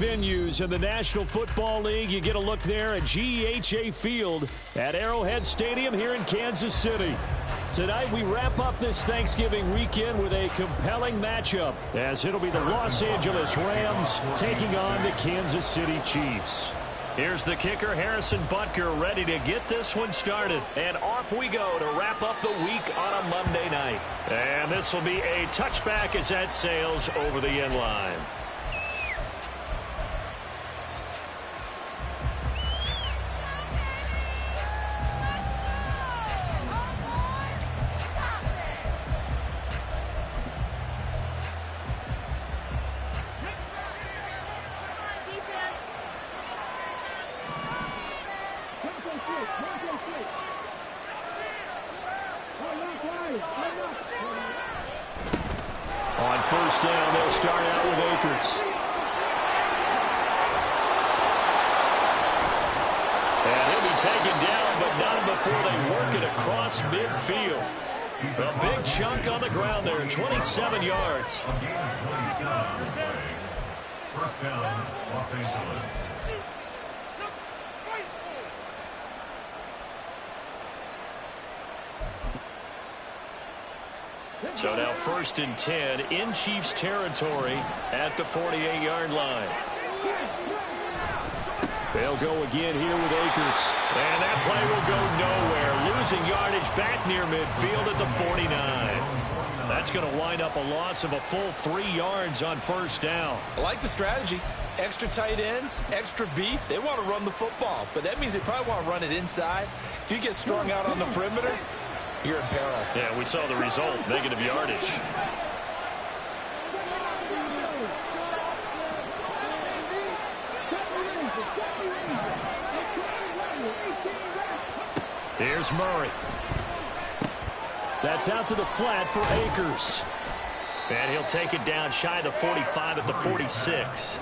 venues in the National Football League. You get a look there at GEHA Field at Arrowhead Stadium here in Kansas City. Tonight we wrap up this Thanksgiving weekend with a compelling matchup, as it'll be the Los Angeles Rams taking on the Kansas City Chiefs. Here's the kicker, Harrison Butker, ready to get this one started. And off we go to wrap up the week on a Monday night. And this will be a touchback as that sails over the end line. On first down, they'll start out with Akers. And he'll be taken down, but not before they work it across midfield. A big chunk on the ground there, 27 yards. First down, Los Angeles. So now 1st and 10 in Chiefs territory at the 48-yard line. They'll go again here with Akers. And that play will go nowhere. Losing yardage back near midfield at the 49. That's going to wind up a loss of a full 3 yards on first down. I like the strategy. Extra tight ends, extra beef. They want to run the football, but that means they probably want to run it inside. If you get strung out on the perimeter, you're in peril. Yeah, we saw the result, negative yardage. Here's Murray. That's out to the flat for Akers. And he'll take it down shy of the 45 at the 46.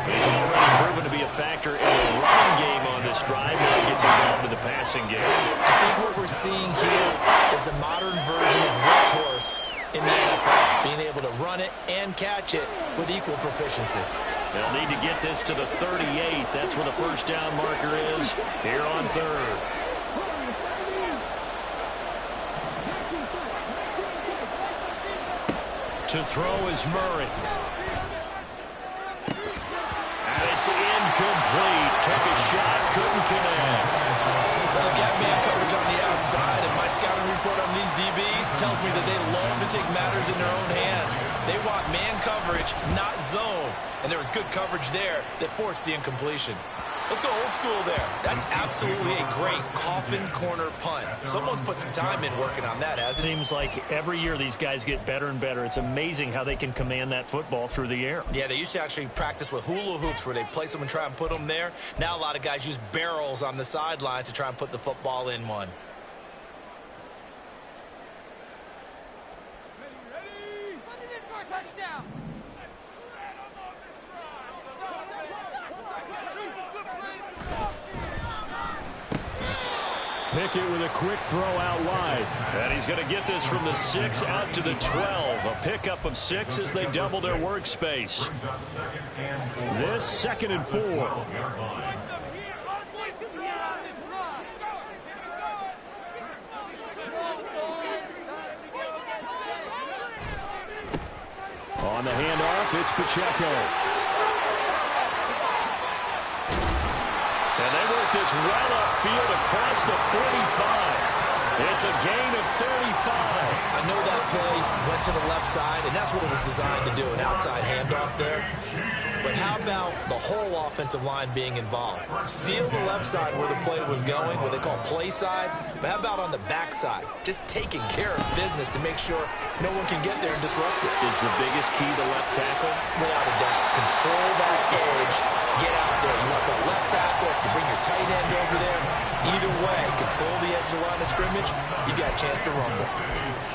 He's already proven to be a factor in the running game on this drive. Now he gets involved in the passing game. I think what we're seeing here is the modern version of workhorse in the NFL, being able to run it and catch it with equal proficiency. They'll need to get this to the 38. That's where the first down marker is here on third. To throw is Murray. And it's incomplete. Took a shot, couldn't connect. Well, they've got man coverage on the outside, and my scouting report on these DBs tells me that they love to take matters in their own hands. They want man coverage, not zone. And there was good coverage there that forced the incompletion. Let's go old school there. That's absolutely a great coffin corner punt. Someone's put some time in working on that, hasn't it? Seems like every year these guys get better and better. It's amazing how they can command that football through the air. Yeah, they used to actually practice with hula hoops where they place them and try and put them there. Now a lot of guys use barrels on the sidelines to try and put the football in one. Pickett with a quick throw out wide. And he's going to get this from the 6 out to the 12. A pickup of 6 as they double their workspace. This 2nd and 4. On the handoff, it's Pacheco. And they work this well upfield across the 45. It's a gain of 35. I know that play went to the left side, and that's what it was designed to do, an outside handoff there. But how about the whole offensive line being involved? Seal the left side where the play was going, what they call play side. But how about on the back side? Just taking care of business to make sure no one can get there and disrupt it. Is the biggest key the left tackle? Without a doubt. Control that edge. Get out there. You want the left tackle. If you bring your tight end over there, either way, control the edge of the line of scrimmage, you got a chance to rumble.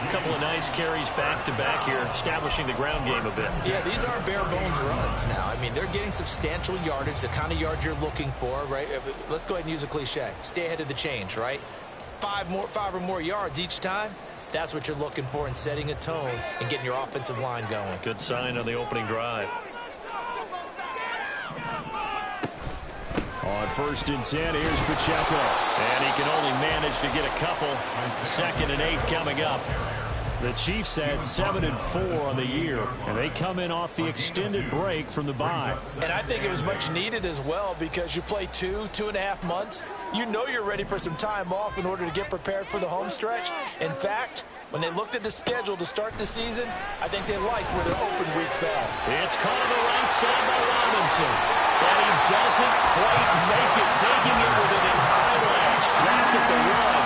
A couple of nice carries back-to-back here, establishing the ground game a bit. Yeah, these aren't bare-bones runs now. I mean, they're getting substantial yardage, the kind of yards you're looking for, right? Let's go ahead and use a cliche. Stay ahead of the change, right? 5 or more yards each time. That's what you're looking for in setting a tone and getting your offensive line going. Good sign on the opening drive. On 1st and 10, here's Pacheco. And he can only manage to get a couple. 2nd and 8 coming up. The Chiefs had 7-4 on the year, and they come in off the extended break from the bye. And I think it was much needed as well, because you play 2.5 months. You know you're ready for some time off in order to get prepared for the home stretch. In fact, when they looked at the schedule to start the season, I think they liked where their open week fell. It's caught on the right side by Robinson. And he doesn't quite make it, taking it with an eyelash. Dropped at the run.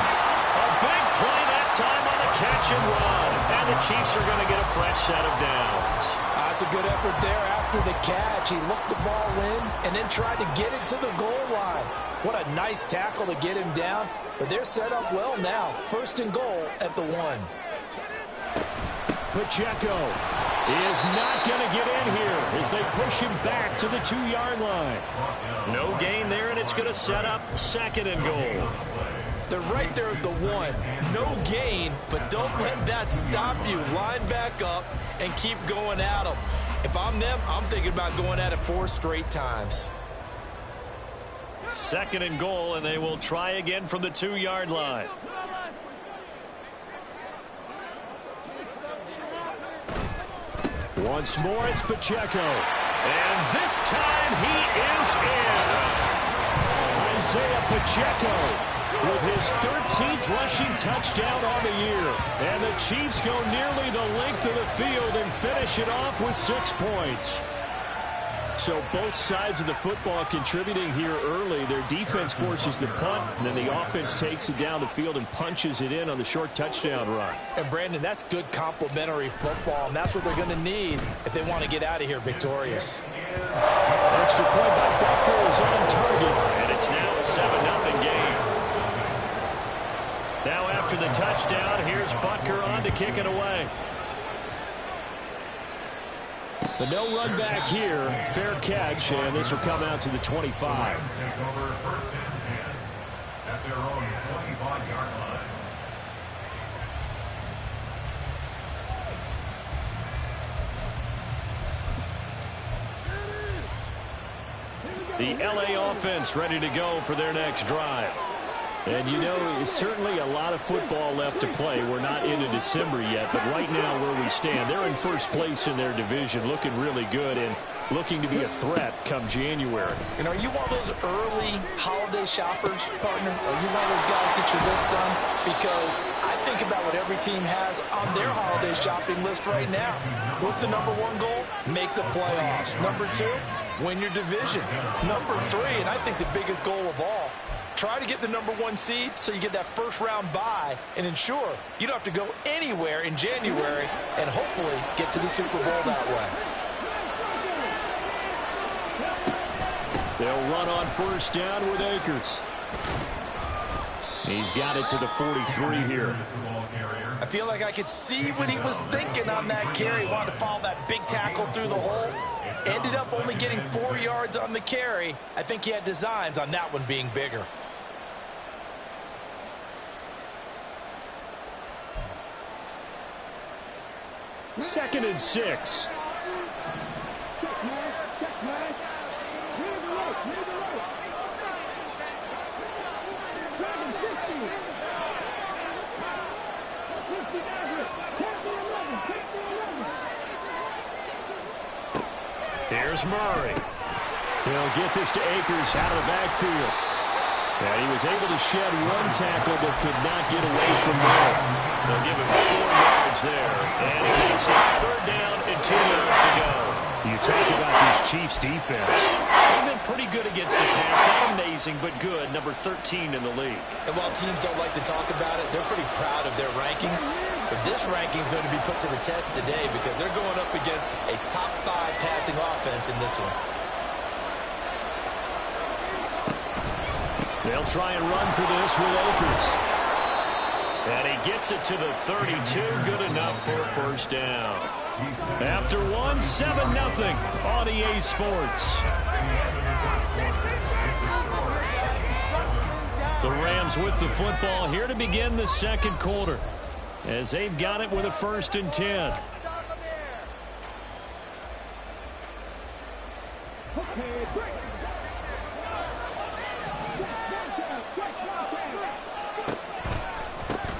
A big play that time on the catch and run. And the Chiefs are going to get a fresh set of downs. That's a good effort there after the catch. He looked the ball in and then tried to get it to the goal line. What a nice tackle to get him down. But they're set up well now. 1st and goal at the 1. Pacheco is not going to get in here as they push him back to the 2-yard line. No gain there, and it's going to set up 2nd and goal. They're right there at the 1. No gain, but don't let that stop you. Line back up and keep going at them. If I'm them, I'm thinking about going at it 4 straight times. 2nd and goal, and they will try again from the 2-yard line. Once more, it's Pacheco. And this time he is in. Isaiah Pacheco with his 13th rushing touchdown on the year. And the Chiefs go nearly the length of the field and finish it off with 6 points. So both sides of the football contributing here early. Their defense forces the punt, and then the offense takes it down the field and punches it in on the short touchdown run. And Brandon, that's good complementary football, and that's what they're going to need if they want to get out of here victorious. Extra point by Butker is on target, and it's now a 7-0 game. Now after the touchdown, here's Butker on to kick it away. The no run back here, fair catch, and this will come out to the 25. Take over 1st and 10 at their own 25-yard line. The LA offense ready to go for their next drive. And you know, certainly a lot of football left to play. We're not into December yet, but right now where we stand, they're in 1st place in their division, looking really good and looking to be a threat come January. And are you one of those early holiday shoppers, partner? Are you one of those guys get your list done? Because I think about what every team has on their holiday shopping list right now. What's the #1 goal? Make the playoffs. #2, win your division. #3, and I think the biggest goal of all, try to get the #1 seed so you get that 1st-round bye and ensure you don't have to go anywhere in January and hopefully get to the Super Bowl that way. They'll run on 1st down with Akers. He's got it to the 43 here. I feel like I could see what he was thinking on that carry. Wanted to follow that big tackle through the hole. Ended up only getting 4 yards on the carry. I think he had designs on that one being bigger. 2nd and 6. Here's Murray. He'll get this to Akers out of the backfield. And he was able to shed 1 tackle but could not get away from there. They'll give him 4 yards there. And he makes it 3rd down and 2 yards to go. You talk about this Chiefs defense. They've been pretty good against the pass. Not amazing, but good. Number 13 in the league. And while teams don't like to talk about it, they're pretty proud of their rankings. But this ranking is going to be put to the test today because they're going up against a top 5 passing offense in this one. They'll try and run for this with Akers. And he gets it to the 32. Good enough for a 1st down. After 1, 7-0 on EA Sports. The Rams with the football here to begin the 2nd quarter, as they've got it with a 1st and 10.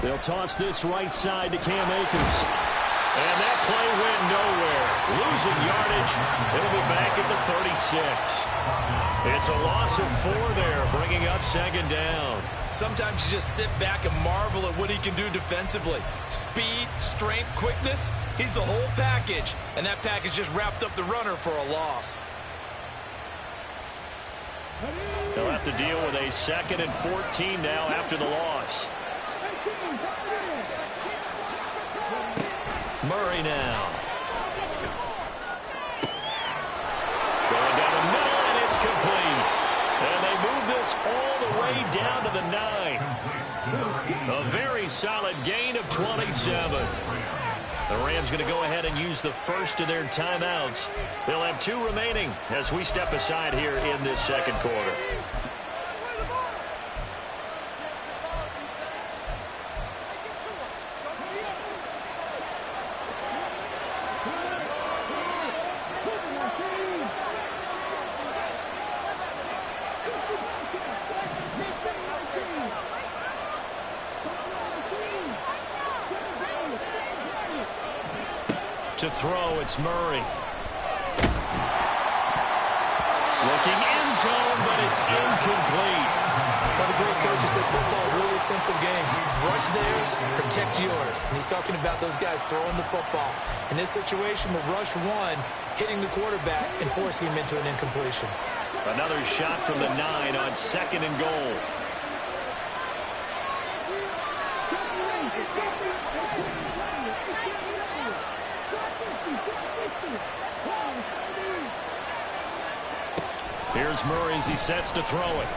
They'll toss this right side to Cam Akers. And that play went nowhere. Losing yardage. It'll be back at the 36. It's a loss of 4 there, bringing up second down. Sometimes you just sit back and marvel at what he can do defensively. Speed, strength, quickness. He's the whole package. And that package just wrapped up the runner for a loss. They'll have to deal with a 2nd and 14 now after the loss. Murray now. Going down the middle, and it's complete. And they move this all the way down to the 9. A very solid gain of 27. The Rams going to go ahead and use the first of their timeouts. They'll have 2 remaining as we step aside here in this second quarter. To throw, it's Murray. Looking end zone, but it's incomplete. One of the great coaches said football is a really simple game. Rush theirs, protect yours. And he's talking about those guys throwing the football. In this situation, the rush won, hitting the quarterback and forcing him into an incompletion. Another shot from the 9 on 2nd and goal. Here's Murray as he sets to throw it.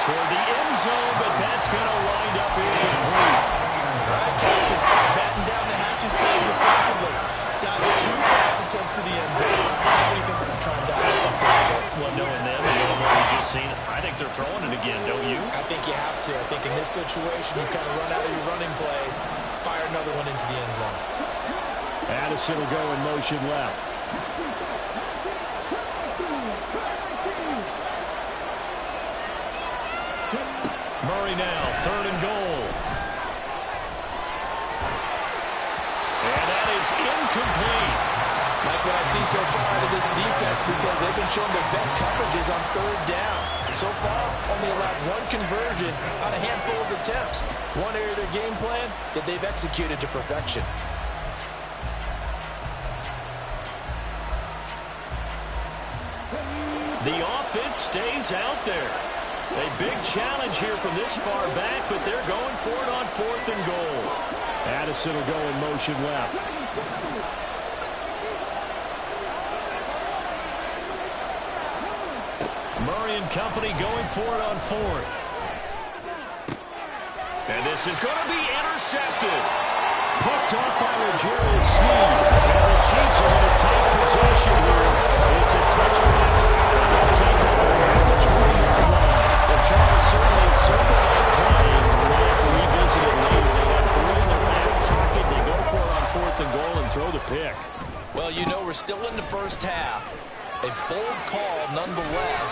Toward the end zone, but that's going to wind up incomplete. Right, Captain is batting down the hatches to him defensively. Dodged 2 pass attempts to the end zone. How do you think they're going to try and dial up there? Well, knowing them and knowing what we just seen, I think they're throwing it again, don't you? I think you have to. I think in this situation, you kind of run out of your running plays, fire another one into the end zone. Addison will go in motion left. Murray now, 3rd and goal. And that is incomplete. Like what I see so far out of this defense, because they've been showing their best coverages on 3rd down. So far, only allowed 1 conversion on a handful of attempts. One area of their game plan that they've executed to perfection. The offense stays out there. A big challenge here from this far back, but they're going for it on 4th and goal. Addison will go in motion left. Murray and company going for it on 4th. And this is going to be intercepted. Picked off by Rogerio Sneed. And the Chiefs are going to take possession here. It's a touchback. And they'll take over at the 20-yard line. Well, Charles certainly circled that play. They have to revisit it later. They have 3 in their back pocket. They go for it on 4th and goal and throw the pick. Well, you know, we're still in the first half. A bold call nonetheless.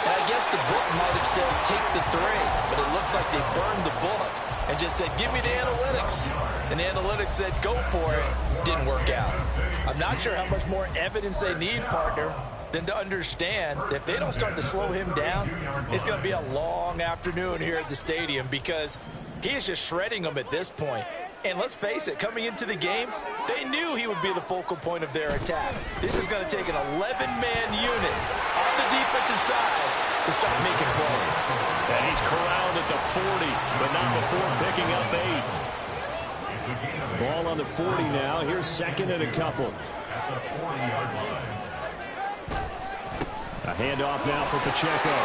And I guess the book might have said take the 3, but it looks like they burned the book and just said, give me the analytics. And the analytics said, go for it. Didn't work out. I'm not sure how much more evidence they need, partner, than to understand that if they don't start to slow him down, it's going to be a long afternoon here at the stadium because he is just shredding them at this point. And let's face it, coming into the game, they knew he would be the focal point of their attack. This is going to take an 11-man unit on the defensive side to start making plays. And he's corralled at the 40, but not before picking up 8. Ball on the 40 now. Here's 2nd and a couple. A handoff now for Pacheco.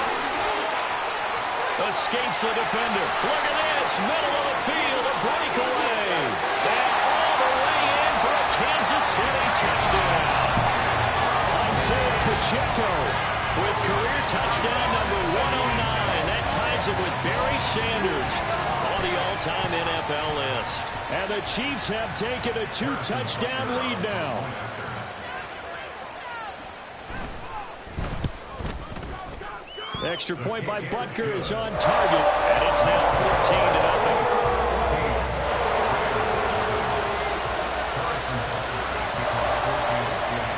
Escapes the defender. Look at this. Middle of the field. A breakaway. And all the way in for a Kansas City touchdown. Isaiah Pacheco with career touchdown number 109. That ties it with Barry Sanders on the all-time NFL list. And the Chiefs have taken a 2-touchdown lead now. Extra point by Butker is on target, and it's now 14-0.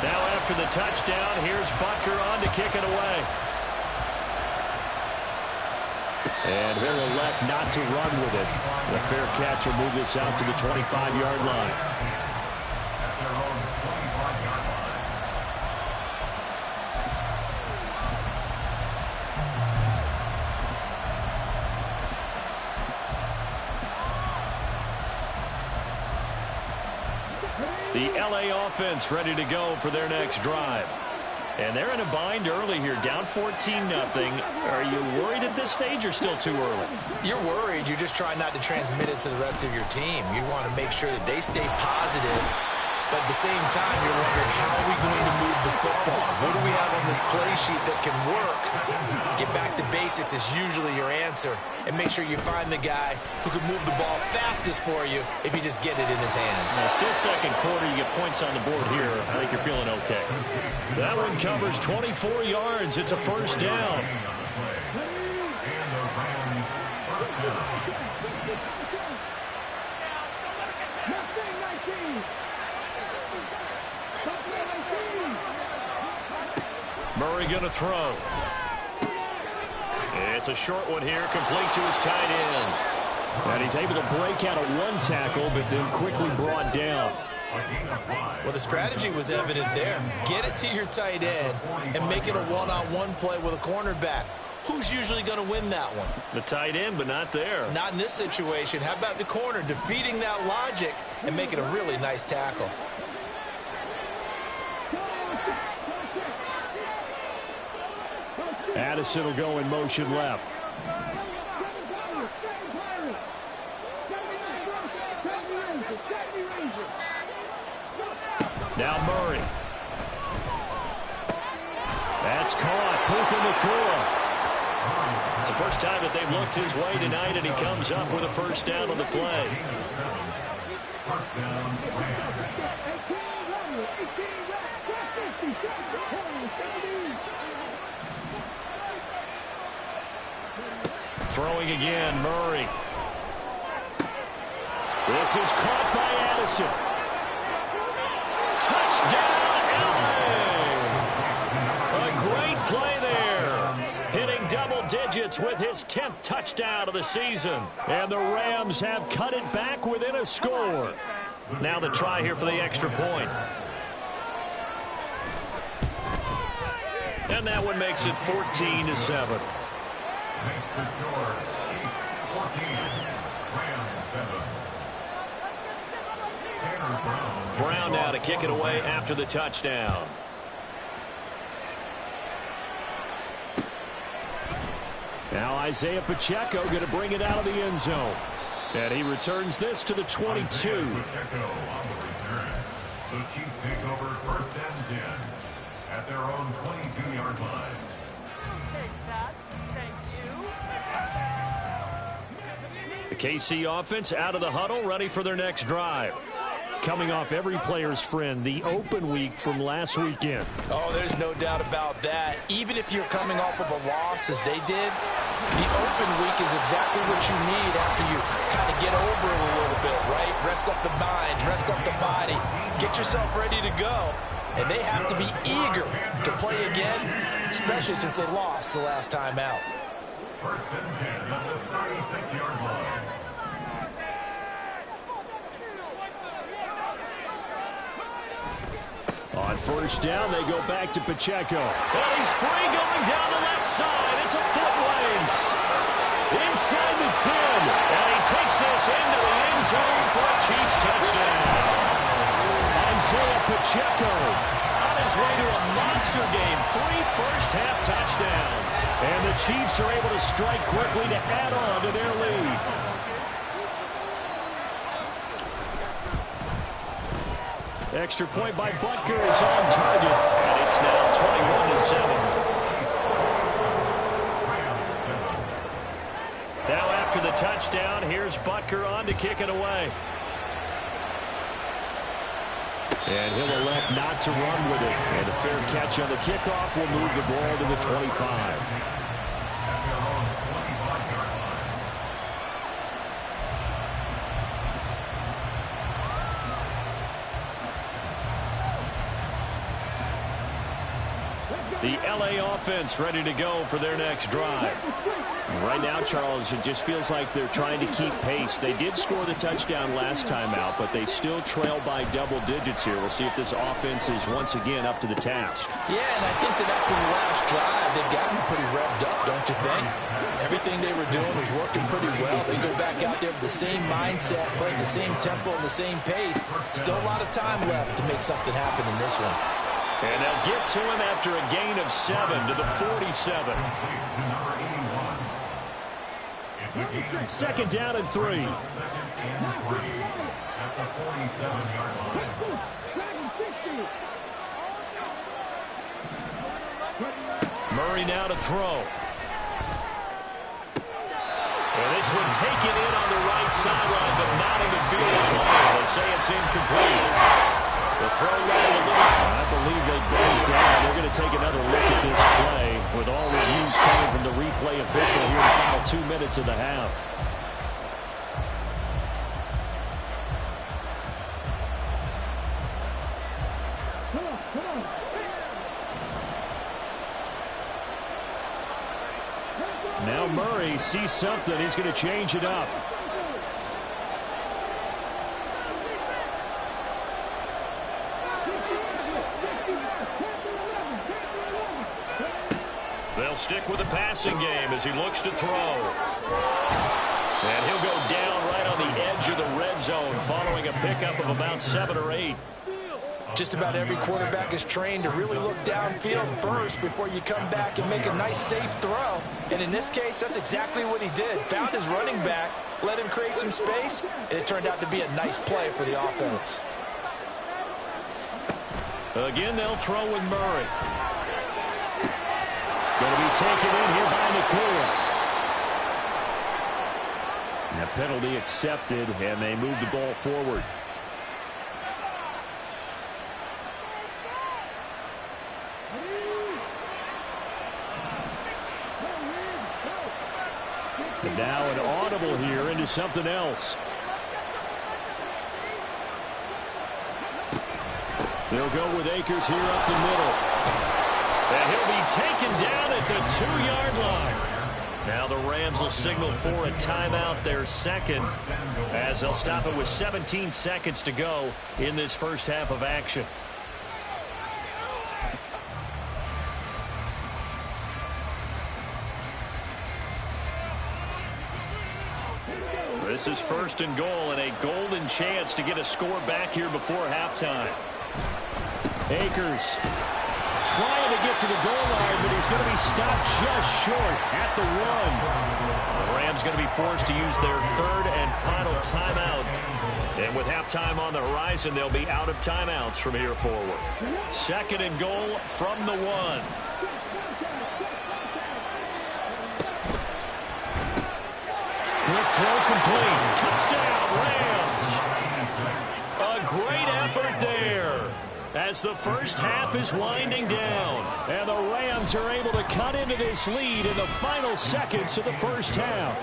Now after the touchdown, here's Butker on to kick it away. And he'll elect not to run with it. The fair catch will move this out to the 25-yard line. The LA offense ready to go for their next drive. And they're in a bind early here, down 14-0. Are you worried at this stage or still too early? You're worried. You're just trying not to transmit it to the rest of your team. You want to make sure that they stay positive. But at the same time, you're wondering, how are we going to move the football? What do we have on this play sheet that can work? Get back to basics is usually your answer. And make sure you find the guy who can move the ball fastest for you if you just get it in his hands. Now, still second quarter, you get points on the board here. I think you're feeling okay. That one covers 24 yards. It's a first down. Murray going to throw. It's a short one here, complete to his tight end. And he's able to break out of one tackle, but then quickly brought down. Well, the strategy was evident there. Get it to your tight end and make it a one-on-one play with a cornerback. Who's usually going to win that one? The tight end, but not there. Not in this situation. How about the corner defeating that logic and making a really nice tackle? Addison will go in motion left. Now Murray. That's caught. Puka Nacua. It's the first time that they've looked his way tonight, and he comes up with a first down on the play. Throwing again, Murray. This is caught by Addison. Touchdown, LA! A great play there. Hitting double digits with his 10th touchdown of the season. And the Rams have cut it back within a score. Now the try here for the extra point. And that one makes it 14-7. Makes the score Chiefs 14, Rams 7. Brown now to kick it away after the touchdown. Now Isaiah Pacheco going to bring it out of the end zone. And he returns this to the 22. Pacheco on the return. The Chiefs take over first and 10 at their own 22-yard line. The KC offense out of the huddle, ready for their next drive. Coming off every player's friend, the open week from last weekend. Oh, there's no doubt about that. Even if you're coming off of a loss, as they did, the open week is exactly what you need after you kind of get over it a little bit, right? Rest up the mind, rest up the body, get yourself ready to go. And they have to be eager to play again, especially since they lost the last time out. First and 10 at the 36-yard line. On first down, they go back to Pacheco. And he's free going down the left side. It's a foot race. Inside the 10. And he takes this into the end zone for a Chiefs touchdown. Isaiah Pacheco on his way to a monster game. 3 first-half touchdowns. And the Chiefs are able to strike quickly to add on to their lead. Extra point by Butker is on target. And it's now 21-7. Now after the touchdown, here's Butker on to kick it away. And he'll elect not to run with it. And a fair catch on the kickoff will move the ball to the 25. The LA offense ready to go for their next drive. Right now, Charles, it just feels like they're trying to keep pace. They did score the touchdown last time out, but they still trail by double digits here. We'll see if this offense is once again up to the task. Yeah, and I think that after the last drive, they've gotten pretty revved up, don't you think? Everything they were doing was working pretty well. They go back out there with the same mindset, playing the same tempo and the same pace. Still a lot of time left to make something happen in this one. And they'll get to him after a gain of 7 to the 47. Second down and 3. Second and 3 at the 47-yard line. Murray now to throw. And this one taken in on the right sideline, but not in the field goal. They say it's incomplete. The throw right a little. I believe they buzz down. They're going to take another look at this play with all reviews coming from the replay official here in the final 2 minutes of the half. Now Murray sees something. He's going to change it up. They'll stick with the passing game as he looks to throw. And he'll go down right on the edge of the red zone following a pickup of about 7 or 8. Just about every quarterback is trained to really look downfield first before you come back and make a nice, safe throw. And in this case, that's exactly what he did. Found his running back, let him create some space, and it turned out to be a nice play for the offense. Again, they'll throw with Murray. Going to be taken in here by McCool. And a penalty accepted, and they move the ball forward. And now an audible here into something else. They'll go with Akers here up the middle. And he'll be taken down at the 2-yard line. Now the Rams will signal for a timeout, their second, as they'll stop it with 17 seconds to go in this first half of action. This is first and goal, and a golden chance to get a score back here before halftime. Akers trying to get to the goal line, but he's going to be stopped just short at the 1. The Rams going to be forced to use their third and final timeout. And with halftime on the horizon, they'll be out of timeouts from here forward. Second and goal from the 1. Quick throw complete. Touchdown, Rams. A great effort there as the first half is winding down. And the Rams are able to cut into this lead in the final seconds of the first half.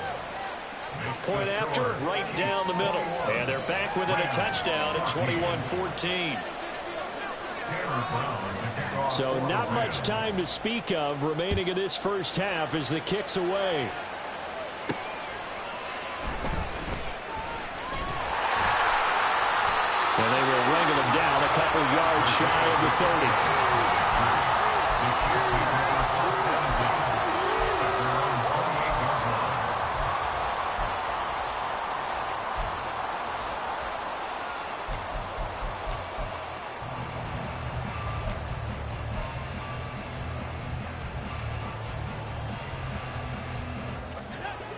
Point after, right down the middle. And they're back within a touchdown at 21-14. So not much time to speak of remaining in this first half as the kick's away. And they will wrangle him down a couple yards shy of the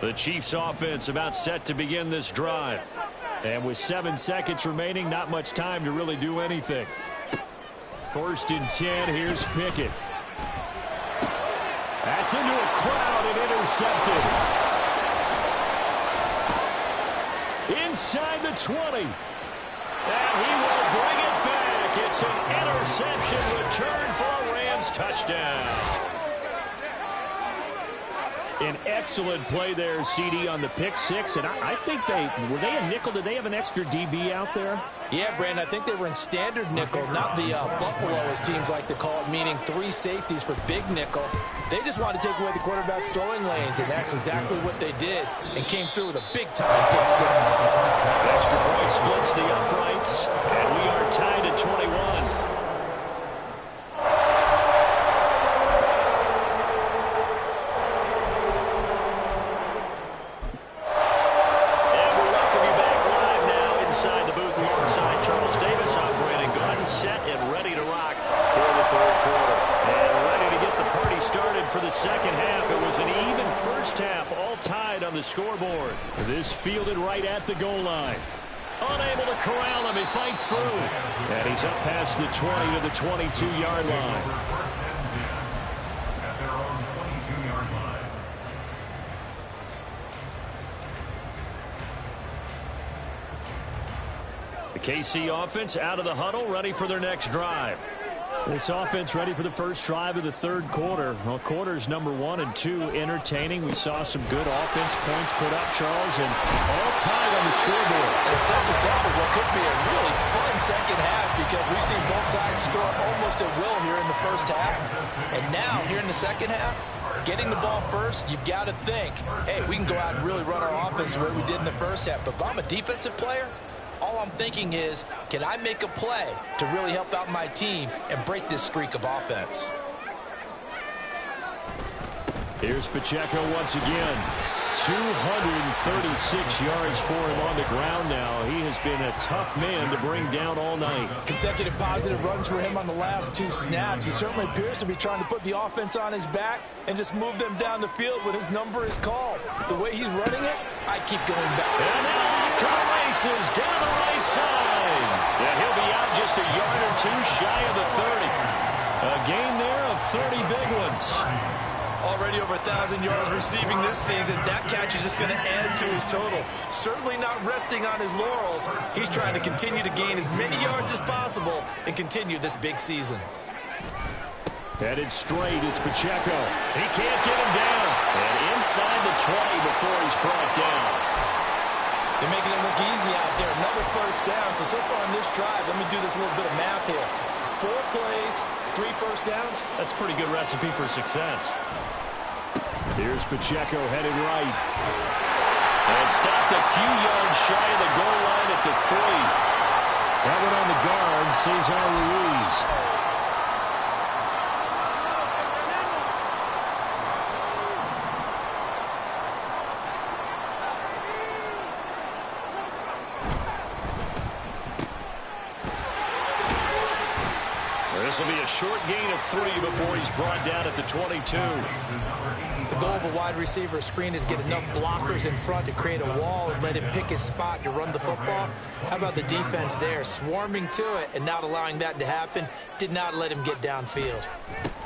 30. The Chiefs offense about set to begin this drive. And with 7 seconds remaining, not much time to really do anything. First and 10, here's Pickett. That's into a crowd and intercepted. Inside the 20. And he will bring it back. It's an interception return for a Rams touchdown. An excellent play there, CD, on the pick six. And I think were they a nickel? Did they have an extra DB out there? Yeah, Brandon, I think they were in standard nickel, not the Buffalo, as teams like to call it, meaning 3 safeties for big nickel. They just wanted to take away the quarterback's throwing lanes, and that's exactly what they did, and came through with a big-time pick 6. Extra point splits the uprights, and we are tied at 21. Set and ready to rock for the third quarter. And ready to get the party started for the second half. It was an even first half, all tied on the scoreboard. This fielded right at the goal line. Unable to corral him, he fights through. And he's up past the 20 to the 22-yard line. At their own 22-yard line. The KC offense out of the huddle, ready for their next drive. This offense ready for the first drive of the third quarter. Well, quarters number 1 and 2 entertaining. We saw some good offense points put up, Charles, and all tied on the scoreboard. And it sets us up for what could be a really fun second half, because we've seen both sides score almost at will here in the first half. And now, here in the second half, getting the ball first, you've got to think, hey, we can go out and really run our offense the way we did in the first half. But if I'm a defensive player, all I'm thinking is, can I make a play to really help out my team and break this streak of offense? Here's Pacheco once again. 236 yards for him on the ground now. He has been a tough man to bring down all night. Consecutive positive runs for him on the last 2 snaps. He certainly appears to be trying to put the offense on his back and just move them down the field when his number is called. The way he's running it, I keep going back. And now off to the races down the right side. Yeah, he'll be out just a yard or 2 shy of the 30. A gain there of 30 big ones. Already over 1,000 yards receiving this season. That catch is just going to add to his total. Certainly not resting on his laurels. He's trying to continue to gain as many yards as possible and continue this big season. Headed straight, it's Pacheco. He can't get him down. And inside the 20 before he's brought down. They're making it look easy out there. Another first down. So far on this drive, let me do this little bit of math here. 4 plays, 3 first downs. That's a pretty good recipe for success. Here's Pacheco headed right. And stopped a few yards shy of the goal line at the 3. That one on the guard, Cesar Ruiz. This will be a short gain of 3 before he's brought down at the 22. The goal of a wide receiver screen is get enough blockers in front to create a wall and let him pick his spot to run the football. How about the defense there, swarming to it and not allowing that to happen? Did not let him get downfield.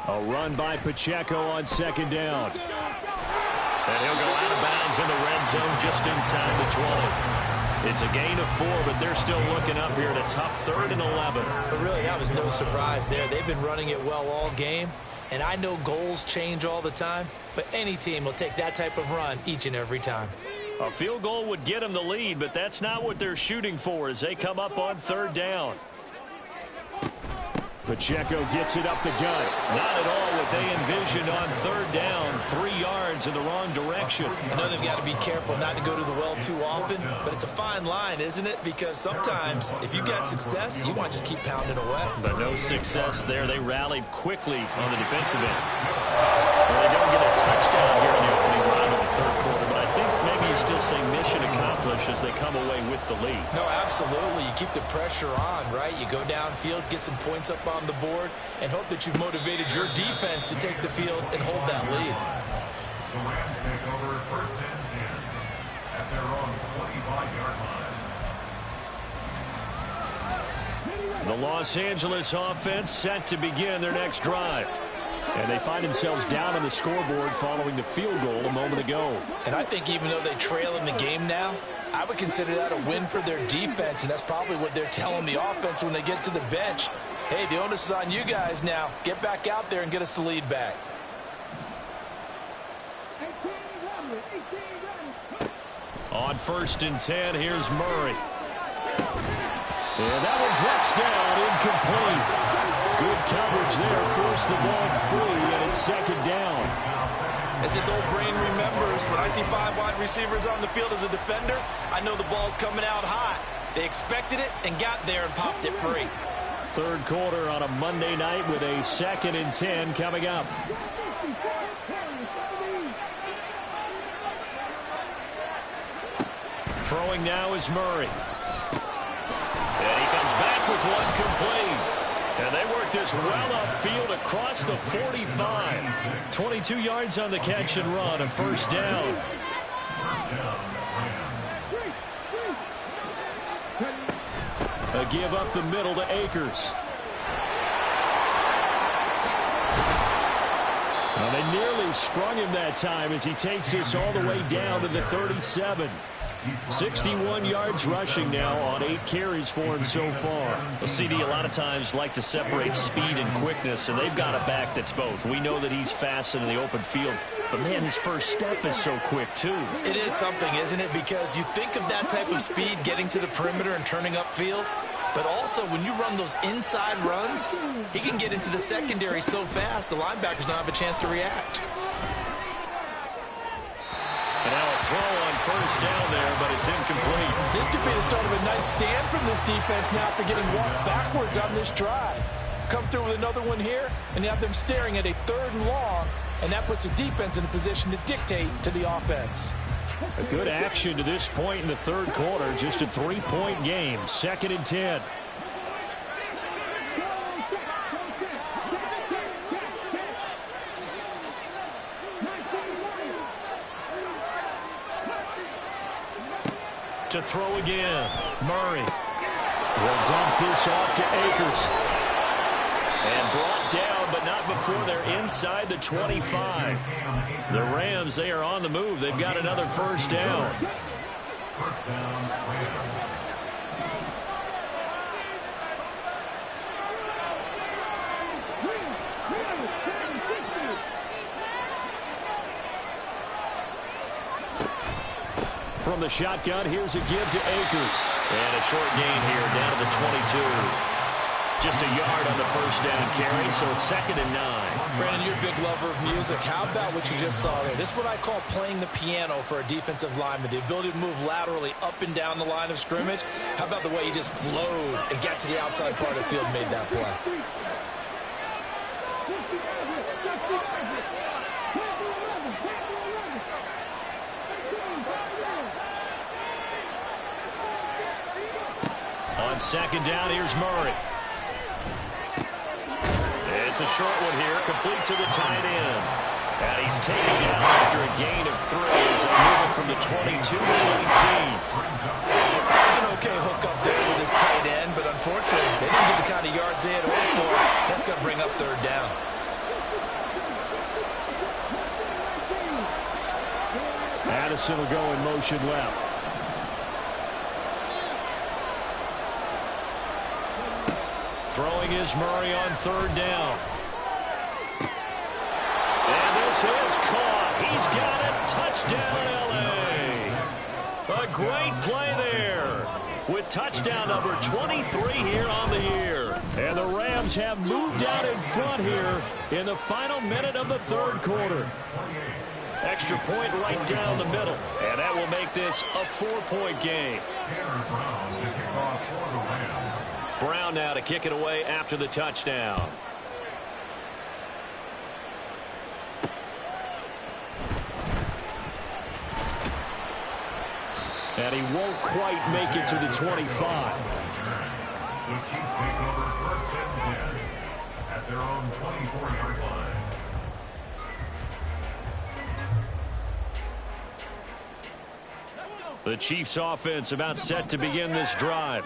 A run by Pacheco on second down. And he'll go out of bounds in the red zone just inside the 20. It's a gain of 4, but they're still looking up here at a tough 3rd and 11. But really, that was no surprise there. They've been running it well all game. And I know goals change all the time, but any team will take that type of run each and every time. A field goal would get them the lead, but that's not what they're shooting for as they come up on 3rd down. Pacheco gets it up the gut. Not at all what they envisioned on 3rd down. 3 yards in the wrong direction. I know they've got to be careful not to go to the well too often, but it's a fine line, isn't it? Because sometimes, if you got success, you want to just keep pounding away. But no success there. They rallied quickly on the defensive end. Well, they don't get a touchdown here in the opening drive of the 3rd quarter, but I think maybe you still say mission accomplished as they come away with the lead. No, absolutely. You keep the pressure on, right? You go downfield, get some points up on the board, and hope that you've motivated your defense to take the field and hold that lead. The Rams take over 1st and 10 at their own 25-yard line. The Los Angeles offense set to begin their next drive. And they find themselves down on the scoreboard following the field goal a moment ago. And I think even though they trail in the game now, I would consider that a win for their defense, and that's probably what they're telling the offense when they get to the bench. Hey, the onus is on you guys now. Get back out there and get us the lead back. On 1st and 10, here's Murray. And that one drops down, incomplete. Good coverage there, forced the ball free, and it's second down. As this old brain remembers, when I see 5 wide receivers on the field as a defender, I know the ball's coming out high. They expected it and got there and popped it free. Third quarter on a Monday night with a 2nd and 10 coming up. Throwing now is Murray. And he comes back with one complete. And they work this well upfield across the 45. 22 yards on the catch and run, a first down. A give up the middle to Akers. Well, they nearly sprung him that time as he takes this all the way down to the 37. 61 yards rushing now on 8 carries for him so far. Well, CD a lot of times like to separate speed and quickness, and they've got a back that's both. We know that he's fast in the open field, but, man, his first step is so quick, too. It is something, isn't it? Because you think of that type of speed getting to the perimeter and turning upfield, but also when you run those inside runs, he can get into the secondary so fast the linebackers don't have a chance to react. And now a throw on first down there, but it's incomplete. This could be the start of a nice stand from this defense now for getting walked backwards on this drive. Come through with another one here, and you have them staring at a 3rd and long, and that puts the defense in a position to dictate to the offense. A good action to this point in the third quarter. Just a 3-point game. 2nd and 10. To throw again. Murray will dump this off to Akers. And brought down, but not before they're inside the 25. The Rams, they are on the move. They've got another first down. First down, Rams. From the shotgun, here's a give to Akers. And a short gain here down to the 22. Just a yard on the first down carry, so it's 2nd and 9. Brandon, you're a big lover of music. How about what you just saw there? This is what I call playing the piano for a defensive lineman. The ability to move laterally up and down the line of scrimmage. How about the way he just flowed and got to the outside part of the field and made that play? On 2nd down, here's Murray. It's a short one here, complete to the tight end. And he's taken down after a gain of 3 as they move it from the 22 to 19. That's an okay hook up there with his tight end, but unfortunately, they didn't get the kind of yards they had hoped for. That's going to bring up 3rd down. Addison will go in motion left. Throwing is Murray on 3rd down. And this is caught. He's got it. Touchdown, L.A. A great play there with touchdown number 23 here on the year. And the Rams have moved out in front here in the final minute of the third quarter. Extra point right down the middle. And that will make this a 4-point game. Brown now to kick it away after the touchdown. And he won't quite make it to the 25. The Chiefs take over 1st and 10 at their own 24-yard line. The Chiefs offense about set to begin this drive.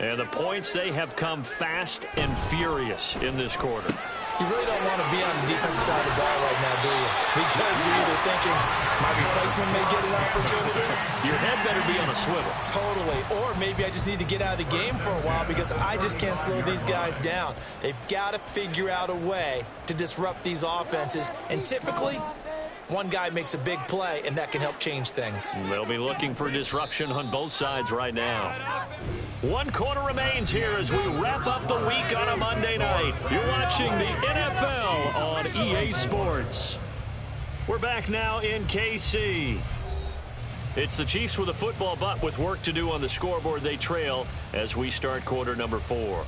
And the points, they have come fast and furious in this quarter. You really don't want to be on the defensive side of the ball right now, do you? Because you're either thinking, my replacement may get an opportunity. Your head better be on a swivel. Totally. Or maybe I just need to get out of the game for a while because I just can't slow these guys down. They've got to figure out a way to disrupt these offenses. And typically, one guy makes a big play, and that can help change things. They'll be looking for disruption on both sides right now. 1 quarter remains here as we wrap up the week on a Monday night. You're watching the NFL on EA Sports. We're back now in KC. It's the Chiefs with a football, but with work to do on the scoreboard. They trail as we start quarter number 4.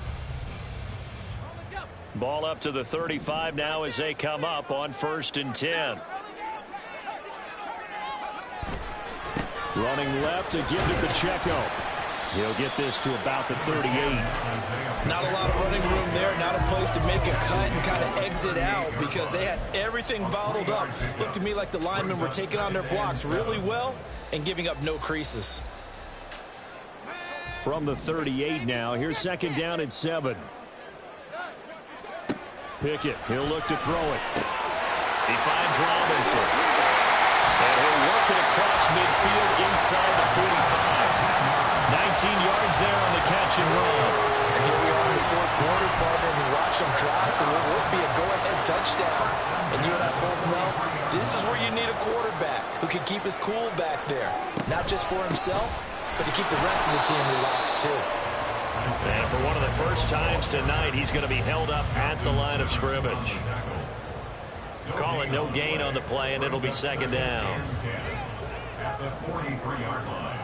Ball up to the 35 now as they come up on 1st and 10. Running left to give to Pacheco. He'll get this to about the 38. Not a lot of running room there. Not a place to make a cut and kind of exit out because they had everything bottled up. Looked to me like the linemen were taking on their blocks really well and giving up no creases. From the 38 now, here's 2nd down and 7. Pickett, he'll look to throw it. He finds Robinson. And he'll work it across midfield inside the 45. 19 yards there on the catch and run. And here we are in the 4th quarter, partner, and we watch them drive for what would be a go-ahead touchdown. And you and I both know this is where you need a quarterback who can keep his cool back there. Not just for himself, but to keep the rest of the team relaxed too. And for one of the first times tonight, he's going to be held up at the line of scrimmage. Call it no gain on the play, and it'll be 2nd down. At the 43-yard line.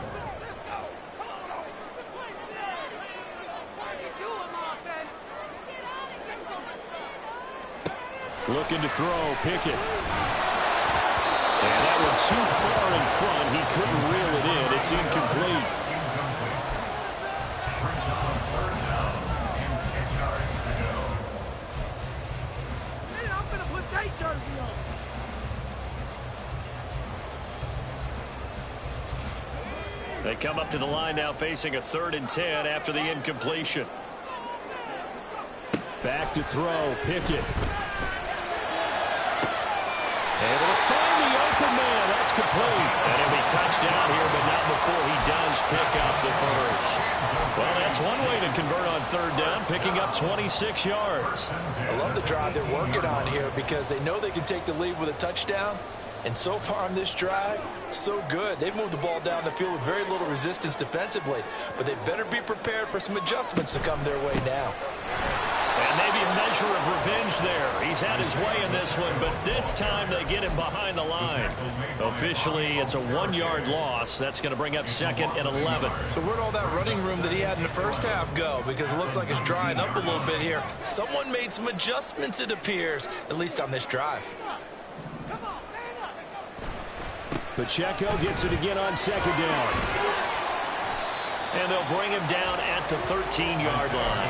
Looking to throw, Pickett. And that one too far in front. He couldn't reel it in. It's incomplete. I'm going to put that jersey on. They come up to the line now facing a 3rd and 10 after the incompletion. Back to throw, Pickett. Able to find the open man. That's complete. And he'll be touchdown here, but not before he does pick up the first. Well, that's one way to convert on 3rd down, picking up 26 yards. I love the drive they're working on here because they know they can take the lead with a touchdown. And so far on this drive, so good. They've moved the ball down the field with very little resistance defensively. But they better be prepared for some adjustments to come their way now. And maybe a measure of revenge there. He's had his way in this one, but this time they get him behind the line. Officially, it's a 1-yard loss. That's going to bring up 2nd and 11. So where'd all that running room that he had in the first half go? Because it looks like it's drying up a little bit here. Someone made some adjustments, it appears, at least on this drive. Pacheco gets it again on 2nd down. And they'll bring him down at the 13-yard line.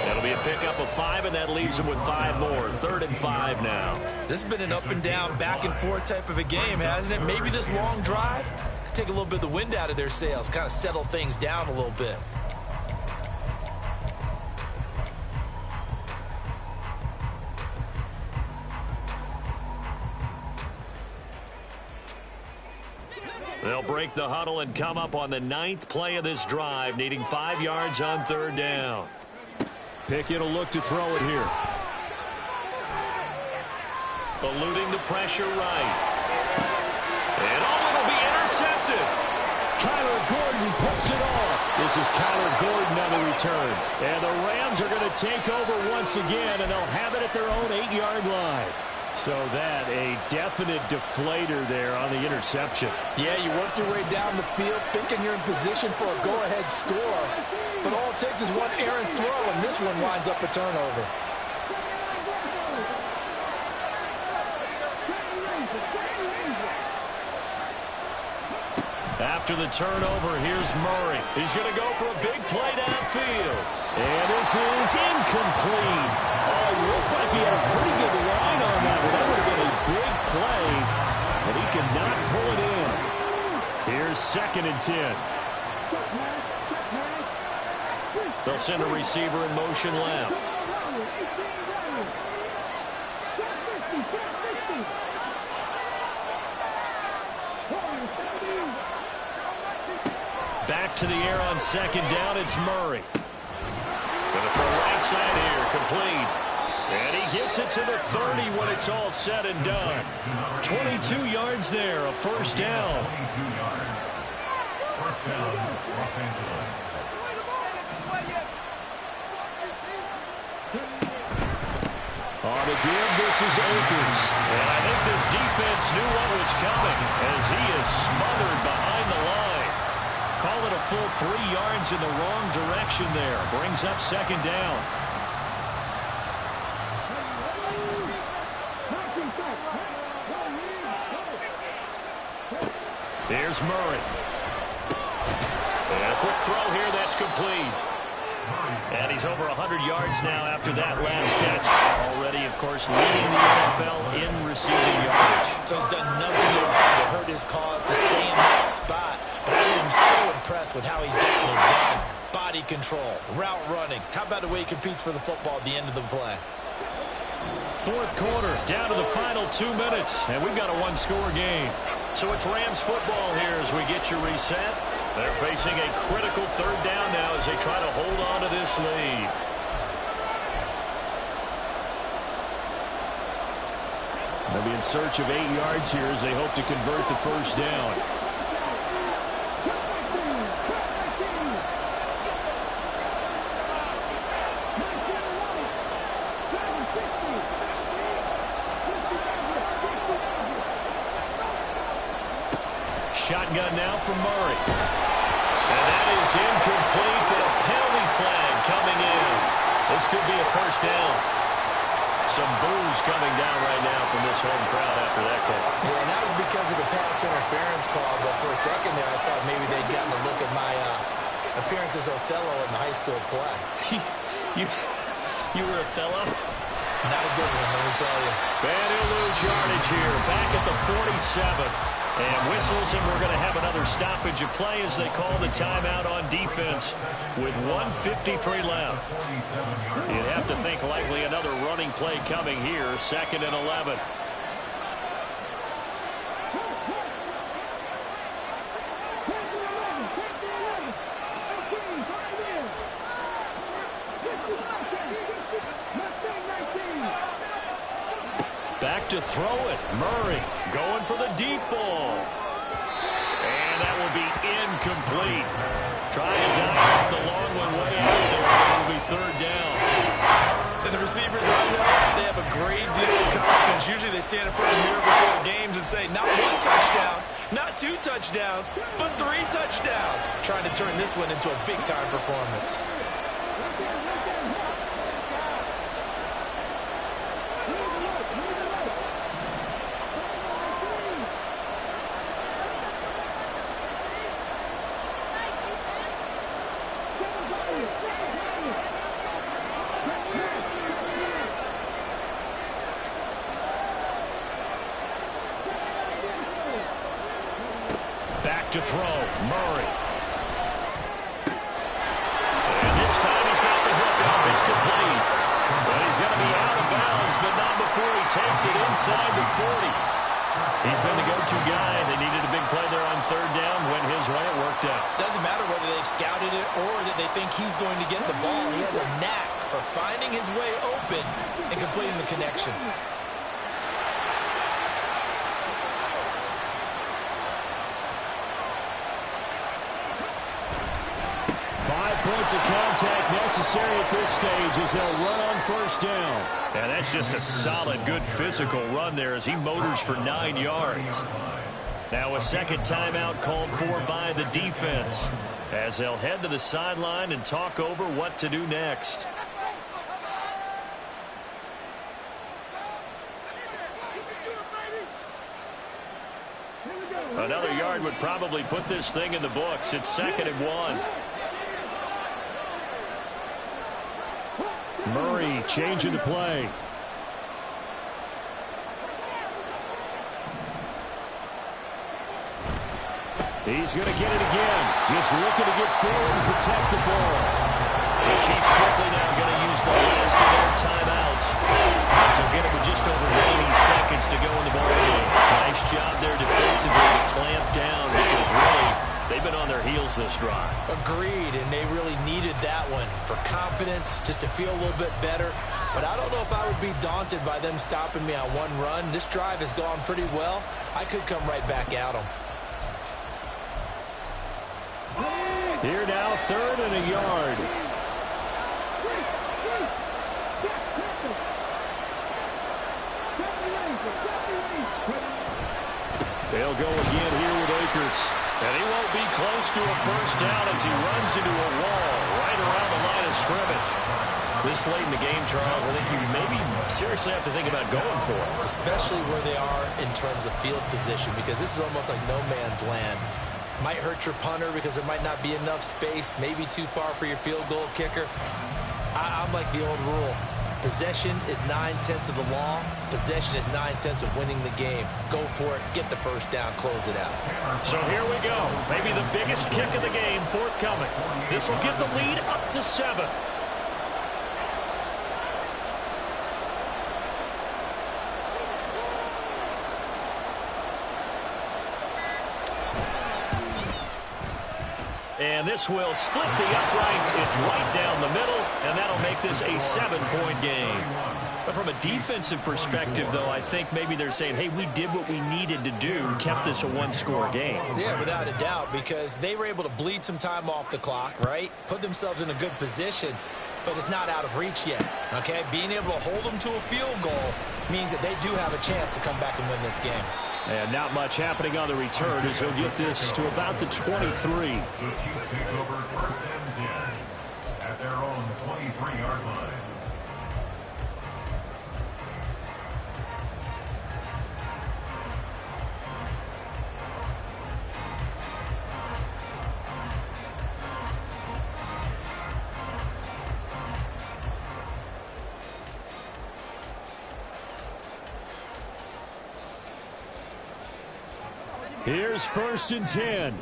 That'll be a pickup of 5, and that leaves him with 5 more. 3rd and 5 now. This has been an up-and-down, back-and-forth type of a game, hasn't it? Maybe this long drive could take a little bit of the wind out of their sails, kind of settle things down a little bit. They'll break the huddle and come up on the 9th play of this drive, needing 5 yards on 3rd down. Pickett will look to throw it here. Eluding the pressure right. And it'll be intercepted. Kyler Gordon picks it off. This is Kyler Gordon on the return. And the Rams are going to take over once again, and they'll have it at their own 8-yard line. So that a definite deflator there on the interception. Yeah, you work your way down the field thinking you're in position for a go-ahead score. But all it takes is one errant throw, and this one winds up a turnover. After the turnover, here's Murray. He's going to go for a big play downfield. And this is incomplete. Oh, it looked like he had a pretty good line on that one. That would have been a big play, but he could not pull it in. Here's 2nd and 10. They'll send a receiver in motion left. Back to the air on 2nd down. It's Murray. Going to throw right side here. Complete. And he gets it to the 30 when it's all said and done. 22 yards there. A 1st down. First down, Los Angeles. On the give, this is Akers. And I think this defense knew what was coming as he is smothered behind the line. Call it a full 3 yards in the wrong direction there. Brings up second down. Here's Murray. And a quick throw here that's complete. And he's over 100 yards now after that last catch. Already, of course, leading the NFL in receiving yardage. So he's done nothing at all to hurt his cause to stay in that spot. But I've been so impressed with how he's gotten it done. Body control, route running. How about the way he competes for the football at the end of the play? Fourth quarter, down to the final 2 minutes, and we've got a one-score game. So it's Rams football here as we get your reset. They're facing a critical third down now as they try to hold on to this lead. They'll be in search of 8 yards here as they hope to convert the first down. Shotgun now from Murray. And that is incomplete, but a penalty flag coming in. This could be a first down. Some boos coming down right now from this home crowd after that call. Yeah, and that was because of the pass interference call. But for a second there, I thought maybe they'd gotten a look at my appearance as Othello in the high school play. You were Othello? Not a good one, let me tell you. And he'll lose yardage here. Back at the 47. And whistles, and we're going to have another stoppage of play as they call the timeout on defense with 1:53 left. You'd have to think likely another running play coming here, 2nd and 11. Back to throw it. Murray going for the deep ball. And that will be incomplete. Trying to dive up the long one way out there, but it'll be third down. And the receivers, I know, they have a great deal of confidence. Usually they stand in front of the mirror before games and say, not 1 touchdown, not 2 touchdowns, but 3 touchdowns. Trying to turn this one into a big-time performance. To throw, Murray. And this time he's got the hook up. It's complete. But he's going to be out of bounds, but not before he takes it inside the 40. He's been the go-to guy. They needed a big play there on third down. Went his way. It worked out. Doesn't matter whether they've scouted it or that they think he's going to get the ball. He has a knack for finding his way open and completing the connection. 5 points of contact necessary at this stage as they'll run on first down. And that's just a solid, good physical run there as he motors for 9 yards. Now a second timeout called for by the defense as they'll head to the sideline and talk over what to do next. Another yard would probably put this thing in the books. It's 2nd and 1. Murray changing the play. He's going to get it again. Just looking to get forward and protect the ball. The Chiefs quickly now going to use the last of their timeouts. They'll get it with just over 90 seconds to go in the ball game. Nice job there defensively to clamp down because really they've been on their heels this drive. Agreed, and they really needed that one for confidence, just to feel a little bit better. But I don't know if I would be daunted by them stopping me on one run. This drive has gone pretty well. I could come right back at them. Here now, 3rd and a yard. They'll go again here with Akers. And he won't be close to a first down as he runs into a wall right around the line of scrimmage. This late in the game, Charles, I think you maybe seriously have to think about going for it. Especially where they are in terms of field position, because this is almost like no man's land. Might hurt your punter because there might not be enough space, maybe too far for your field goal kicker. I'm like the old rule. Possession is 9/10 of the law. Possession is 9/10 of winning the game. Go for it. Get the first down. Close it out. So here we go. Maybe the biggest kick of the game forthcoming. This will give the lead up to 7. And this will split the uprights. It's right down the middle, and that'll make this a 7-point game. But from a defensive perspective, though, I think maybe they're saying, hey, we did what we needed to do, kept this a one-score game. Yeah, without a doubt, because they were able to bleed some time off the clock, right? Put themselves in a good position, but it's not out of reach yet, okay? Being able to hold them to a field goal means that they do have a chance to come back and win this game. And not much happening on the return as he'll get this to about the 23. The Chiefs take over first and 10 at their own 23-yard line. Here's first and 10.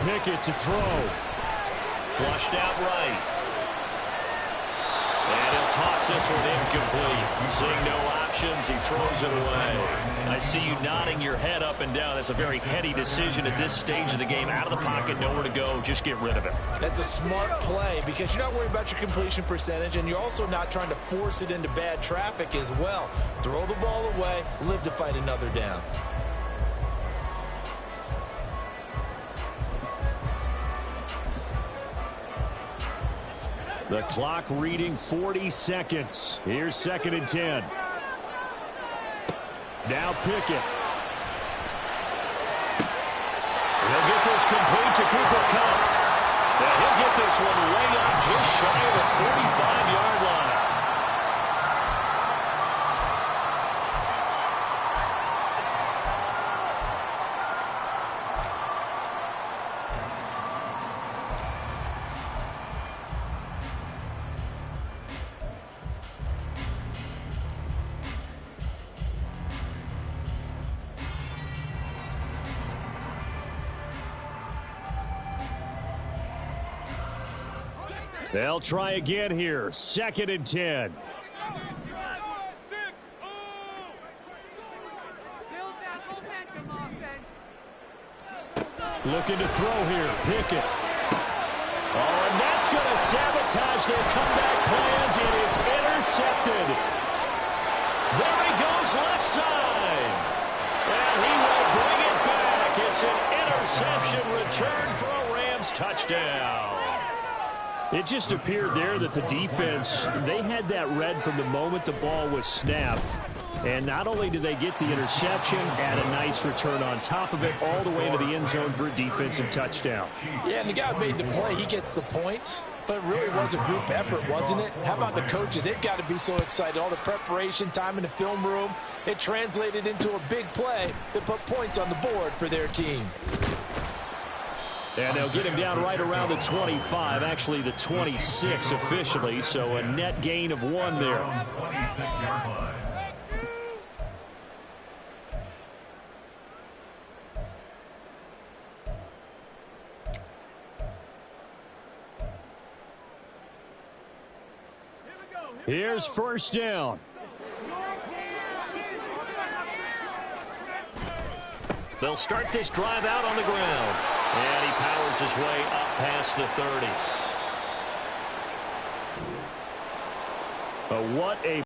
Pickett to throw. Flushed out right. And he'll toss this one incomplete. Seeing no options, he throws it away. I see you nodding your head up and down. That's a very heady decision at this stage of the game. Out of the pocket, nowhere to go. Just get rid of it. That's a smart play because you're not worried about your completion percentage, and you're also not trying to force it into bad traffic as well. Throw the ball away, live to fight another down. The clock reading 40 seconds. Here's second and 10. Now Pickett. He'll get this complete to Cooper Kupp. And he'll get this one way up just shy of the 45-yard line. They'll try again here. Second and 10. Looking to throw here. Pickett. Oh, and that's going to sabotage their comeback plans. It is intercepted. There he goes left side. And he will bring it back. It's an interception return for a Rams touchdown. It just appeared there that the defense, they had that read from the moment the ball was snapped. And not only did they get the interception, add a nice return on top of it, all the way into the end zone for a defensive touchdown. Yeah, and the guy made the play. He gets the points. But it really was a group effort, wasn't it? How about the coaches? They've got to be so excited. All the preparation, time in the film room, it translated into a big play that put points on the board for their team. And they'll get him down right around the 25, actually the 26 officially, so a net gain of 1 there. 26-yard line. Here's first down. They'll start this drive out on the ground. And he powers his way up past the 30. But what a